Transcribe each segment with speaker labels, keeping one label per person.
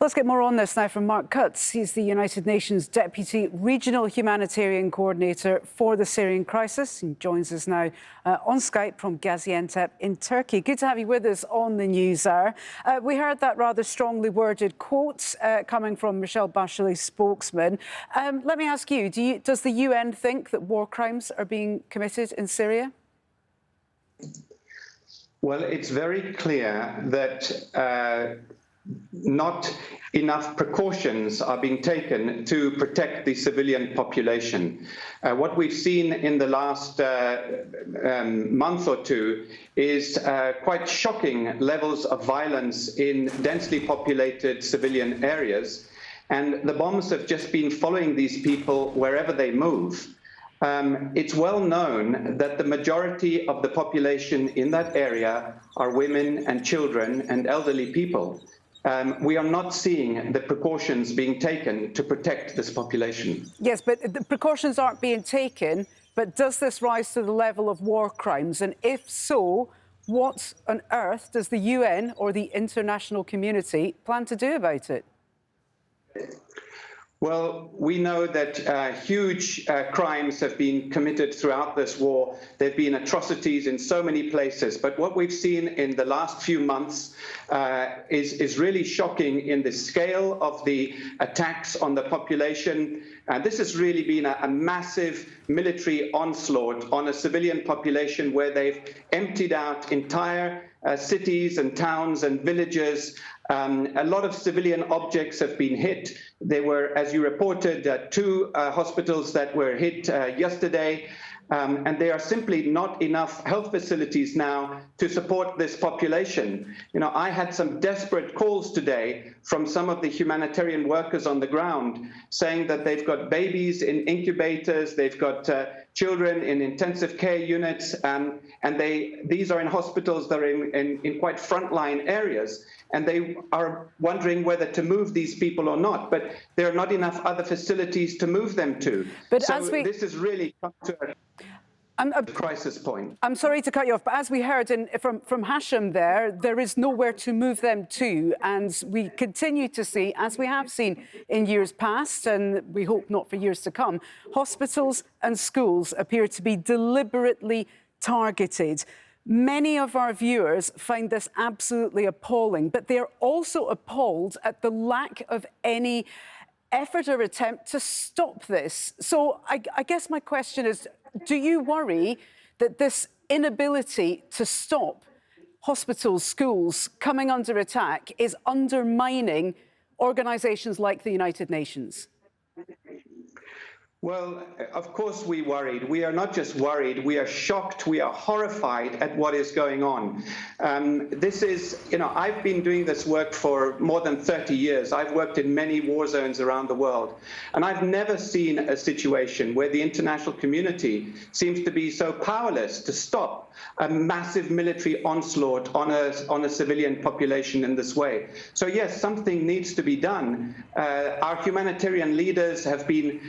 Speaker 1: Let's get more on this now from Mark Cutts. He's the United Nations Deputy Regional Humanitarian Coordinator for the Syrian crisis. He joins us now on Skype from Gaziantep in Turkey. Good to have you with us on the News Hour. We heard that rather strongly worded quote coming from Michelle Bachelet's spokesman. Let me ask you, does the UN think that war crimes are being committed in Syria?
Speaker 2: Well, it's very clear that not enough precautions are being taken to protect the civilian population. What we've seen in the last month or two is quite shocking levels of violence in densely populated civilian areas, and the bombs have just been following these people wherever they move. It's well known that the majority of the population in that area are women and children and elderly people. We are not seeing the precautions being taken to protect this population.
Speaker 1: Yes, but the precautions aren't being taken. But does this rise to the level of war crimes? And if so, what on earth does the UN or the international community plan to do about it?
Speaker 2: Well, we know that huge crimes have been committed throughout this war. There have been atrocities in so many places. But what we've seen in the last few months is really shocking in the scale of the attacks on the population. This has really been a massive military onslaught on a civilian population where they've emptied out entire cities and towns and villages. A lot of civilian objects have been hit. There were, as you reported, two hospitals that were hit yesterday. And there are simply not enough health facilities now to support this population. You know, I had some desperate calls today from some of the humanitarian workers on the ground saying that they've got babies in incubators, they've got children in intensive care units, and these are in hospitals that are in quite frontline areas. And they are wondering whether to move these people or not. But there are not enough other facilities to move them to.
Speaker 1: But
Speaker 2: so this has really come to a crisis point.
Speaker 1: I'm sorry to cut you off, but as we heard from Hashem there is nowhere to move them to. And we continue to see, as we have seen in years past, and we hope not for years to come, hospitals and schools appear to be deliberately targeted. Many of our viewers find this absolutely appalling, but they're also appalled at the lack of any effort or attempt to stop this. So I guess my question is, do you worry that this inability to stop hospitals, schools coming under attack is undermining organisations like the United Nations?
Speaker 2: Well, of course we worried. We are not just worried, we are shocked, we are horrified at what is going on. This is, you know, I've been doing this work for more than 30 years. I've worked in many war zones around the world, and I've never seen a situation where the international community seems to be so powerless to stop a massive military onslaught on a civilian population in this way. So yes, something needs to be done. Our humanitarian leaders have been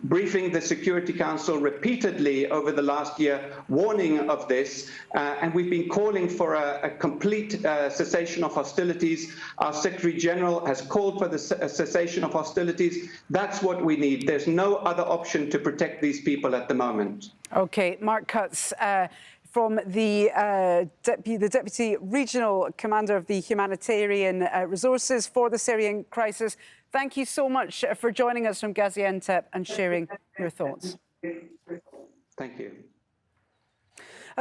Speaker 2: briefing the Security Council repeatedly over the last year, warning of this, and we've been calling for a complete cessation of hostilities. Our Secretary General has called for the cessation of hostilities. That's what we need. There's no other option to protect these people at the moment.
Speaker 1: OK, Mark Cutts, from the Deputy Regional Commander of the Humanitarian Resources for the Syrian crisis. Thank you so much for joining us from Gaziantep and sharing your thoughts.
Speaker 2: Thank you.